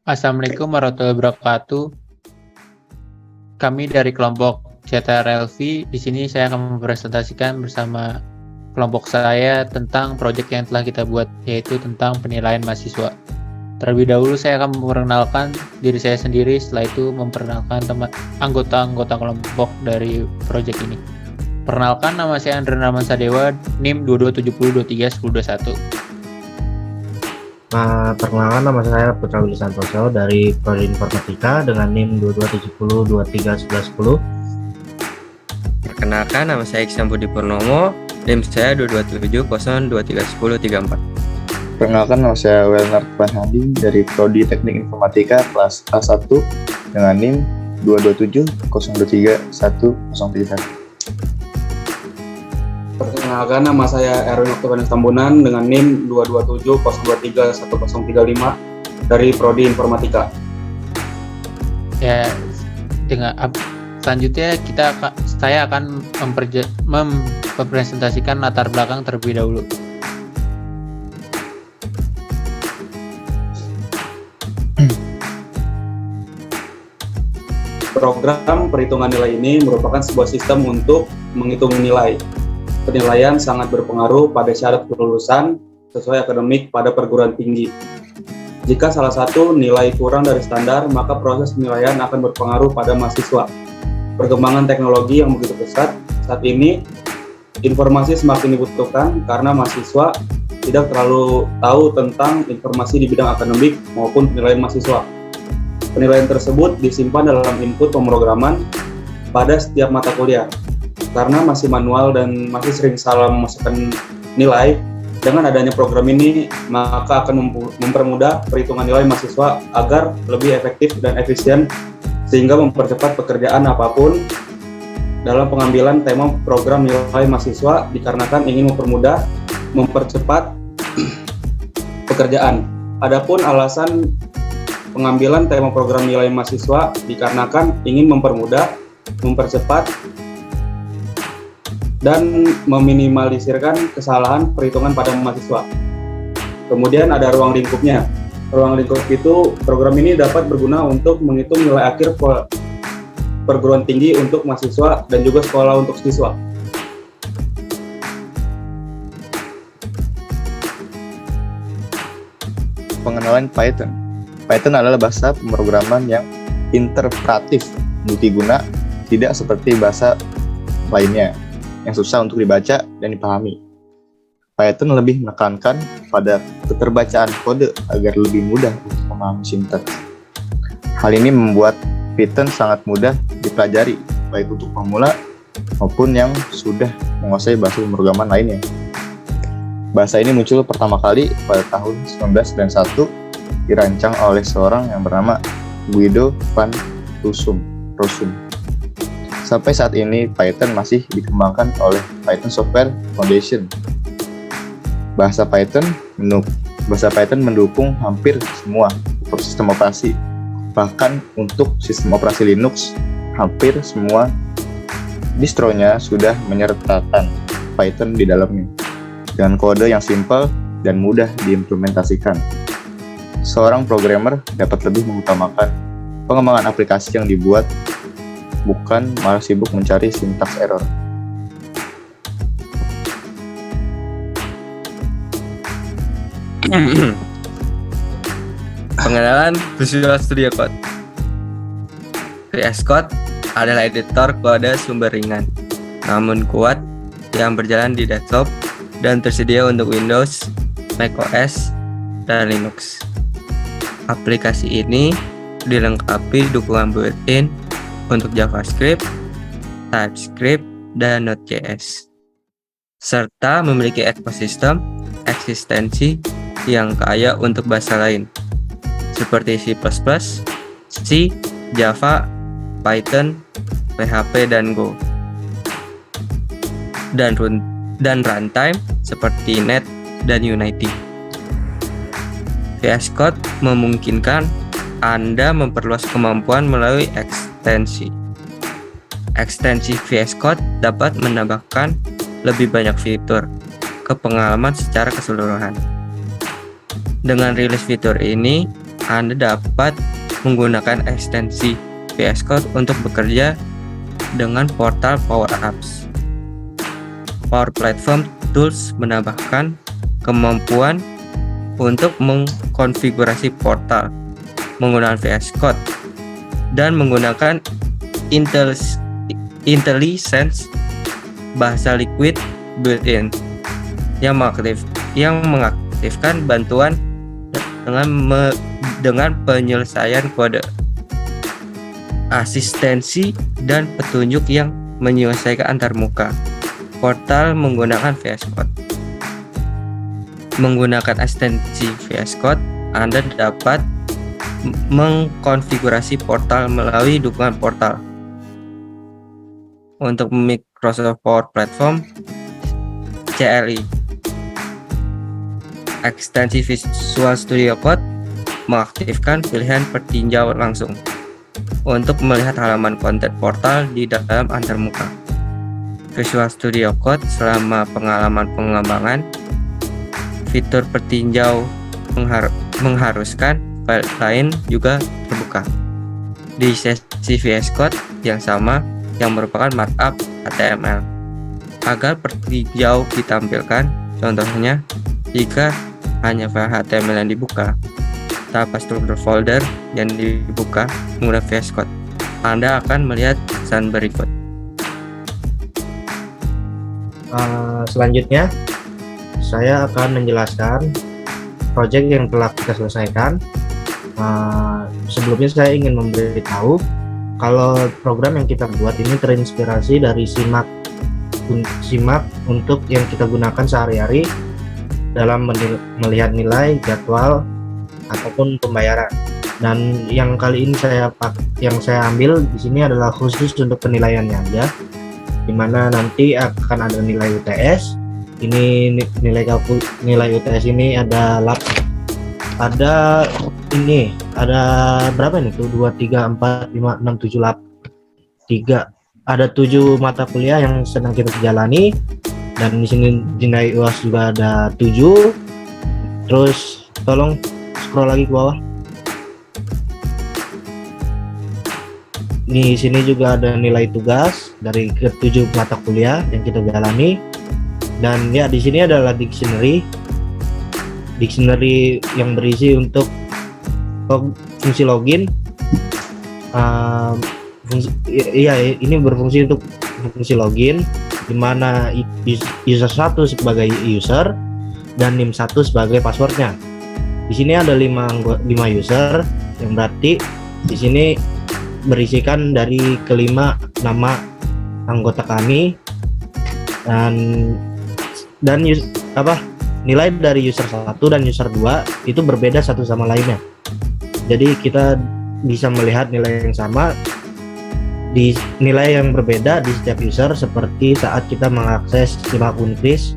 Assalamualaikum warahmatullahi wabarakatuh. Kami dari kelompok CTRLV. Di sini saya akan mempresentasikan bersama kelompok saya tentang proyek yang telah kita buat, yaitu tentang penilaian mahasiswa. Terlebih dahulu saya akan memperkenalkan diri saya sendiri, setelah itu memperkenalkan anggota-anggota kelompok dari proyek ini. Perkenalkan, nama saya Andra Sadewa, NIM 2270231021. Perkenalkan, nama saya Putra Willy Santoso dari Prodi Informatika dengan NIM 2270231110. Perkenalkan, nama saya Iksan Budi Purnomo, NIM saya 2270231034. Perkenalkan, nama saya Welnard Panhadi dari Prodi Teknik Informatika kelas A1 dengan NIM 227023101. Perkenalkan, nama saya Erwin Oktavianus Tambunan dengan NIM 22702311035 dari Prodi Informatika. Ya, selanjutnya saya akan mempresentasikan latar belakang terlebih dahulu. Program perhitungan nilai ini merupakan sebuah sistem untuk menghitung nilai. Penilaian sangat berpengaruh pada syarat kelulusan sesuai akademik pada perguruan tinggi. Jika salah satu nilai kurang dari standar, maka proses penilaian akan berpengaruh pada mahasiswa. Perkembangan teknologi yang begitu pesat saat ini, informasi semakin dibutuhkan karena mahasiswa tidak terlalu tahu tentang informasi di bidang akademik maupun penilaian mahasiswa. Penilaian tersebut disimpan dalam input pemrograman pada setiap mata kuliah. Karena masih manual dan masih sering salah memasukkan nilai, dengan adanya program ini maka akan mempermudah perhitungan nilai mahasiswa agar lebih efektif dan efisien sehingga mempercepat pekerjaan apapun. Dalam pengambilan tema program nilai mahasiswa dikarenakan ingin mempercepat pekerjaan. Adapun alasan pengambilan tema program nilai mahasiswa dikarenakan ingin mempermudah, mempercepat dan meminimalisirkan kesalahan perhitungan pada mahasiswa. Kemudian ada ruang lingkupnya. Ruang lingkup itu, program ini dapat berguna untuk menghitung nilai akhir perguruan tinggi untuk mahasiswa dan juga sekolah untuk siswa. Pengenalan Python. Python adalah bahasa pemrograman yang interpretif, multiguna, tidak seperti bahasa lainnya yang susah untuk dibaca dan dipahami. Python lebih menekankan pada keterbacaan kode agar lebih mudah untuk memahami sintaks. Hal ini membuat Python sangat mudah dipelajari, baik untuk pemula maupun yang sudah menguasai bahasa pemrograman lainnya. Bahasa ini muncul pertama kali pada tahun 1991, dirancang oleh seorang yang bernama Guido van Rossum. Sampai saat ini, Python masih dikembangkan oleh Python Software Foundation. Bahasa Python mendukung hampir semua sistem operasi. Bahkan untuk sistem operasi Linux, hampir semua distronya sudah menyertakan Python di dalamnya, dengan kode yang simpel dan mudah diimplementasikan. Seorang programmer dapat lebih mengutamakan pengembangan aplikasi yang dibuat, bukan malah sibuk mencari sintaks error. Pengenalan Visual Studio Code. VS Code adalah editor kode sumber ringan, namun kuat, yang berjalan di desktop dan tersedia untuk Windows, macOS, dan Linux. Aplikasi ini dilengkapi dukungan built-in untuk JavaScript, TypeScript, dan Node.js, serta memiliki ekosistem eksistensi yang kaya untuk bahasa lain seperti C++, C, Java, Python, PHP, dan Go, dan runtime seperti Net dan Unity. VS Code memungkinkan Anda memperluas kemampuan melalui ekstensi. Ekstensi VS Code dapat menambahkan lebih banyak fitur ke pengalaman secara keseluruhan. Dengan rilis fitur ini, Anda dapat menggunakan ekstensi VS Code untuk bekerja dengan portal Power Apps. Power Platform Tools menambahkan kemampuan untuk mengkonfigurasi portal menggunakan VS Code dan menggunakan IntelliSense bahasa Liquid built-in yang mengaktifkan bantuan dengan penyelesaian kode, asistensi dan petunjuk yang menyelesaikan antarmuka. Portal menggunakan VS Code. Menggunakan ekstensi VS Code, Anda dapat mengkonfigurasi portal melalui dukungan portal. Untuk Microsoft Power Platform CLI, ekstensi Visual Studio Code mengaktifkan pilihan pertinjau langsung untuk melihat halaman konten portal di dalam antarmuka. Visual Studio Code selama pengalaman pengembangan, fitur pertinjau mengharuskan file lain juga terbuka di sesi VS Code yang sama yang merupakan markup HTML agar pertinjau ditampilkan. Contohnya, jika hanya file HTML yang dibuka tanpa struktur folder yang dibuka menggunakan VS Code, Anda akan melihat tulisan berikut. Selanjutnya saya akan menjelaskan project yang telah kita selesaikan. Sebelumnya saya ingin memberitahu kalau program yang kita buat ini terinspirasi dari Simak untuk yang kita gunakan sehari-hari dalam melihat nilai, jadwal, ataupun pembayaran. Dan yang kali ini saya ambil di sini adalah khusus untuk penilaiannya aja, dimana nanti akan ada nilai UTS. Ini nilai UTS ini ada berapa nih tuh, 2, 3, 4, 5, 6, 7, 8, 3, ada 7 mata kuliah yang sedang kita jalani, dan di sini nilai UAS juga ada 7. Terus tolong scroll lagi ke bawah. Di sini juga ada nilai tugas dari ke-7 mata kuliah yang kita jalani. Dan ya, di sini adalah dictionary yang berisi untuk fungsi login. Ini berfungsi untuk fungsi login, dimana user 1 sebagai user dan NIM 1 sebagai passwordnya. Di sini ada 5 user, yang berarti di sini berisikan dari kelima nama anggota kami, dan nilai dari user 1 dan user 2 itu berbeda satu sama lainnya. Jadi kita bisa melihat nilai yang sama di nilai yang berbeda di setiap user, seperti saat kita mengakses Simak Unkris.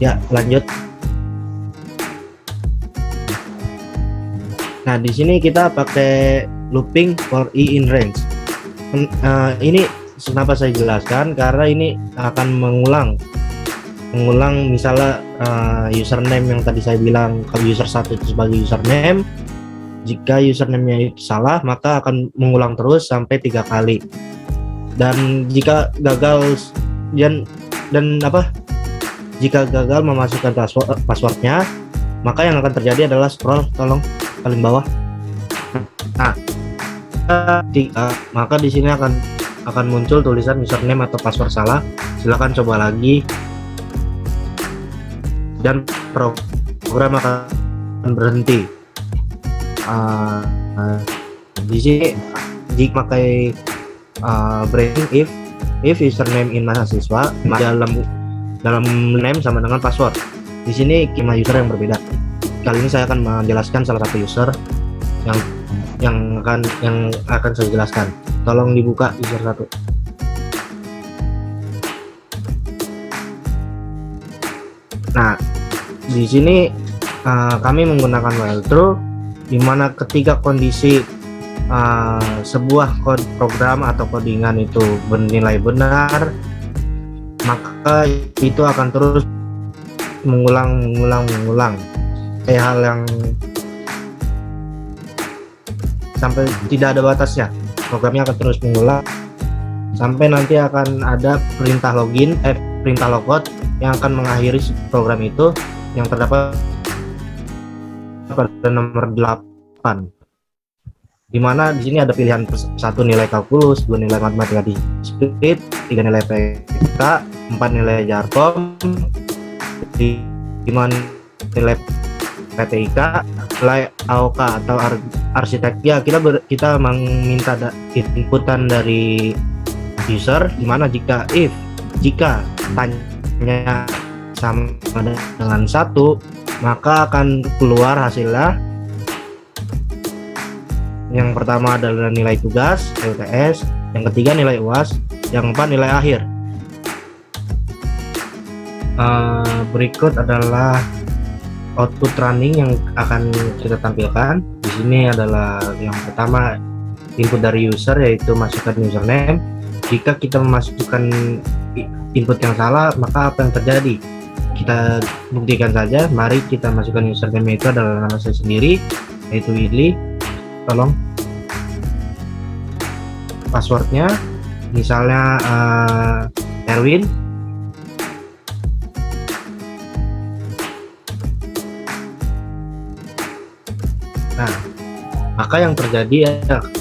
Ya, lanjut. Nah, di sini kita pakai looping for E in range. Ini kenapa saya jelaskan, karena ini akan mengulang misalnya username yang tadi saya bilang, kalau user 1 itu sebagai username, jika username-nya itu salah maka akan mengulang terus sampai 3 kali. Dan jika gagal jika gagal memasukkan passwordnya, maka yang akan terjadi adalah scroll, tolong paling bawah. Nah, maka di sini akan muncul tulisan username atau password salah. Silakan coba lagi dan program akan berhenti. Di sini jika pakai breaking if username in mahasiswa dalam name sama dengan password. Di sini 5 user yang berbeda. Kali ini saya akan menjelaskan salah satu user yang akan saya jelaskan. Tolong dibuka user 1. Nah, di sini kami menggunakan while true, di mana ketika kondisi sebuah program atau codingan itu bernilai benar, maka itu akan terus mengulang. Kayak hal yang sampai tidak ada batasnya. Programnya akan terus mengulang sampai nanti akan ada perintah login, perintah logout yang akan mengakhiri program itu, yang terdapat pada nomor 8. Dimana di sini ada pilihan 1 nilai kalkulus, 2 nilai matematika diskrit, 3 nilai PK, 4 nilai Jarkom, 5 nilai PTIK, nilai AOK atau arsitek. Ya, kita meminta inputan dari user, dimana jika tanya sama dengan 1, maka akan keluar hasilnya. Yang pertama adalah nilai tugas UTS, yang ketiga nilai UAS, yang keempat nilai akhir. Berikut adalah output running yang akan kita tampilkan. Di sini adalah yang pertama input dari user, yaitu masukkan username. Jika kita memasukkan input yang salah, maka apa yang terjadi? Kita buktikan saja. Mari kita masukkan username itu adalah nama saya sendiri, yaitu Willy. Tolong passwordnya misalnya Erwin. Nah, maka yang terjadi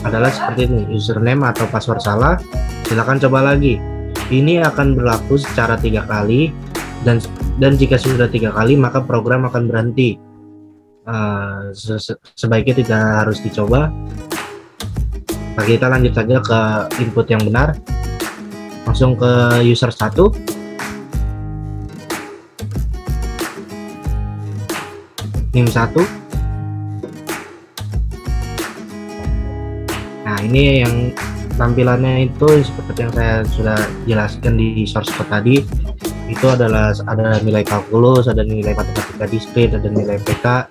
adalah seperti ini, username atau password salah. Silakan coba lagi. Ini akan berlaku secara 3 kali, dan jika sudah 3 kali maka program akan berhenti. Sebaiknya tidak harus dicoba. Nah, kita lanjut saja ke input yang benar. Langsung ke user 1. NIM 1. Nah, ini yang tampilannya itu seperti yang saya sudah jelaskan di source code tadi. Itu adalah ada nilai kalkulus, ada nilai matematika diskrit, ada nilai PK,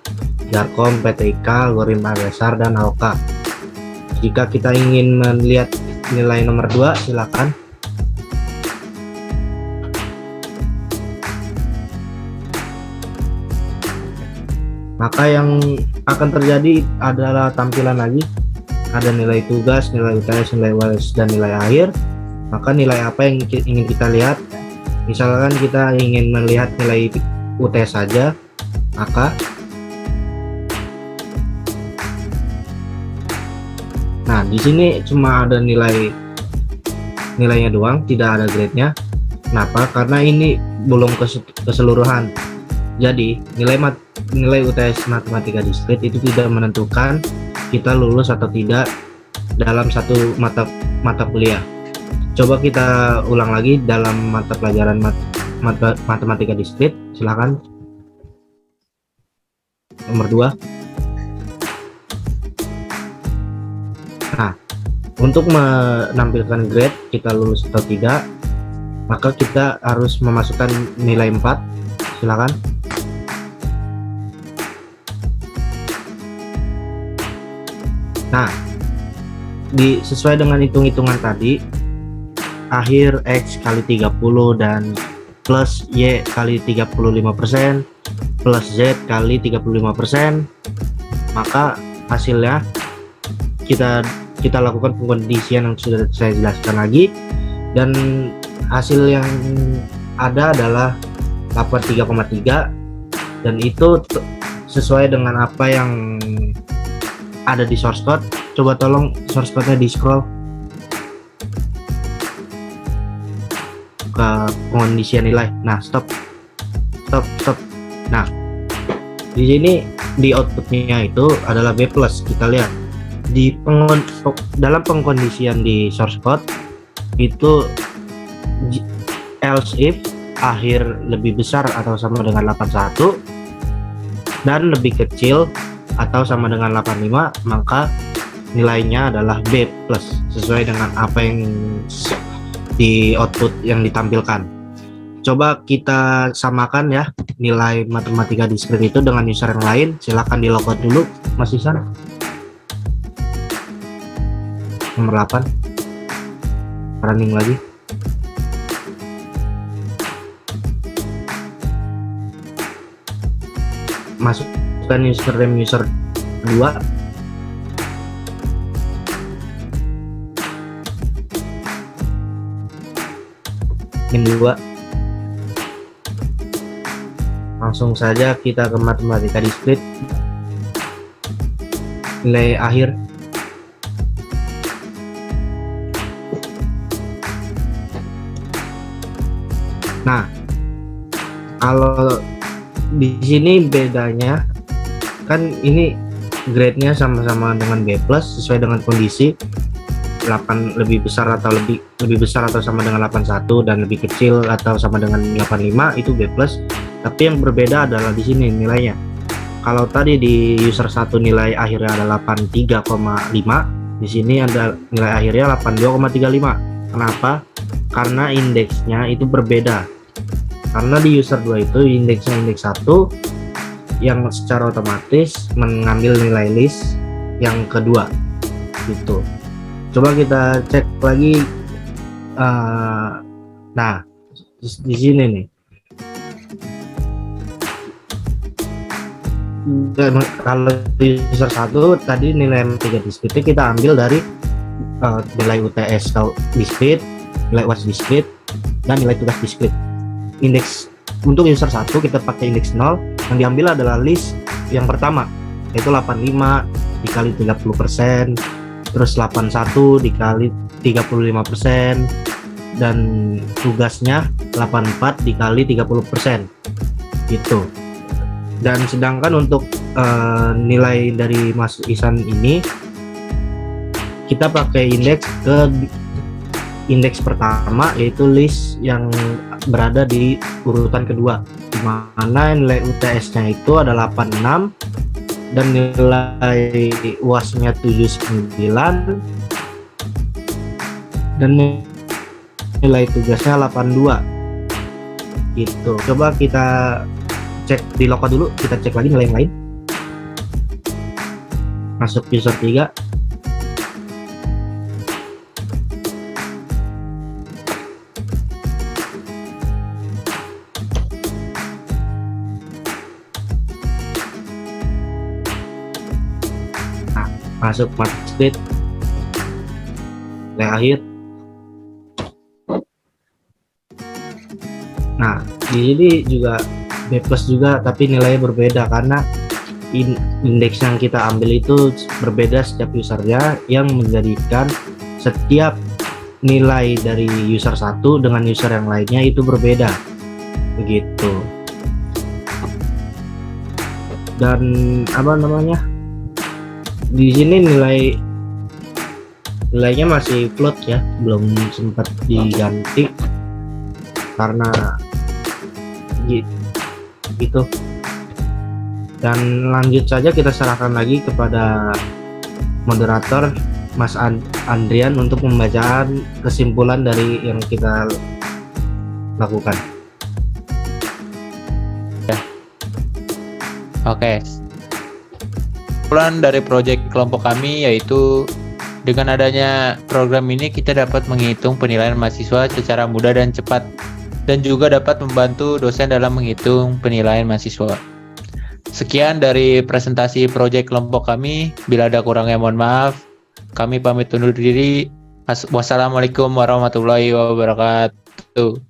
Jarkom, PTIK, algoritma dasar, dan AOK. Jika kita ingin melihat nilai nomor 2, silakan. Maka yang akan terjadi adalah tampilan lagi. Ada nilai tugas, nilai UTS, nilai UAS, dan nilai akhir. Maka nilai apa yang ingin kita lihat? Misalkan kita ingin melihat nilai UTS saja, maka nah di sini cuma ada nilainya doang, tidak ada grade-nya. Kenapa? Karena ini belum keseluruhan. Jadi nilai UTS matematika diskrit itu tidak menentukan kita lulus atau tidak dalam satu mata kuliah. Coba kita ulang lagi dalam mata pelajaran matematika diskrit. Silakan nomor 2. Nah, untuk menampilkan grade kita lulus atau tidak, maka kita harus memasukkan nilai 4. Silakan. Nah, sesuai dengan hitung-hitungan tadi, akhir X kali 30 dan plus Y kali 35% plus Z kali 35%, maka hasilnya kita lakukan pengkondisian yang sudah saya jelaskan lagi, dan hasil yang ada adalah 83,3, dan itu sesuai dengan apa yang ada di source code. Coba tolong source code-nya di scroll ke pengkondisian nilai. Nah, stop. Nah, di sini di outputnya itu adalah B+. Kita lihat di dalam pengkondisian di source code itu else if akhir lebih besar atau sama dengan 81 dan lebih kecil atau sama dengan 85, maka nilainya adalah B+, sesuai dengan apa yang di output yang ditampilkan. Coba kita samakan ya nilai matematika diskrit itu dengan user yang lain. Silakan di logout dulu, Mas Isan. Nomor 8. Running lagi. Masukkan username user 2. min 2. Langsung saja kita ke matematika diskrit. Nilai akhir. Nah, kalau di sini bedanya kan ini grade-nya sama-sama dengan B+ sesuai dengan kondisi 8 lebih besar atau lebih besar atau sama dengan 81 dan lebih kecil atau sama dengan 85 itu B+. Tapi yang berbeda adalah di sini nilainya. Kalau tadi di user 1 nilai akhirnya ada 83,5, di sini ada nilai akhirnya 82,35. Kenapa? Karena indeksnya itu berbeda. Karena di user 2 itu indeksnya indeks 1 yang secara otomatis mengambil nilai list yang kedua gitu. Coba kita cek lagi. Nah, di sini nih. Dan kalau di user 1 tadi nilai M3 diskrit kita ambil dari nilai UTS diskrit, nilai UAS diskrit, dan nilai tugas diskrit. Indeks untuk user 1 kita pakai indeks 0, yang diambil adalah list yang pertama yaitu 85 dikali 30%, terus 81 dikali 35%, dan tugasnya 84 dikali 30% gitu. Dan sedangkan untuk nilai dari Mas Ihsan ini kita pakai indeks pertama yaitu list yang berada di urutan kedua, di mana nilai UTS-nya itu ada 86 dan nilai UAS-nya 79 dan nilai tugasnya 82 gitu. Coba kita cek di loka dulu, kita cek lagi nilai yang lain. Masuk user 3. Nah, masuk matematika nilai akhir. Nah, di sini juga B+ juga, tapi nilainya berbeda karena indeks yang kita ambil itu berbeda setiap usernya, yang menjadikan setiap nilai dari user 1 dengan user yang lainnya itu berbeda begitu. Dan apa namanya, di sini nilainya masih float ya, belum sempat diganti karena gitu. Dan lanjut saja kita serahkan lagi kepada moderator Mas Andrian untuk membacaan kesimpulan dari yang kita lakukan. Oke. Kesimpulan dari proyek kelompok kami yaitu dengan adanya program ini kita dapat menghitung penilaian mahasiswa secara mudah dan cepat, dan juga dapat membantu dosen dalam menghitung penilaian mahasiswa. Sekian dari presentasi proyek kelompok kami. Bila ada kurangnya mohon maaf. Kami pamit undur diri. Wassalamualaikum warahmatullahi wabarakatuh.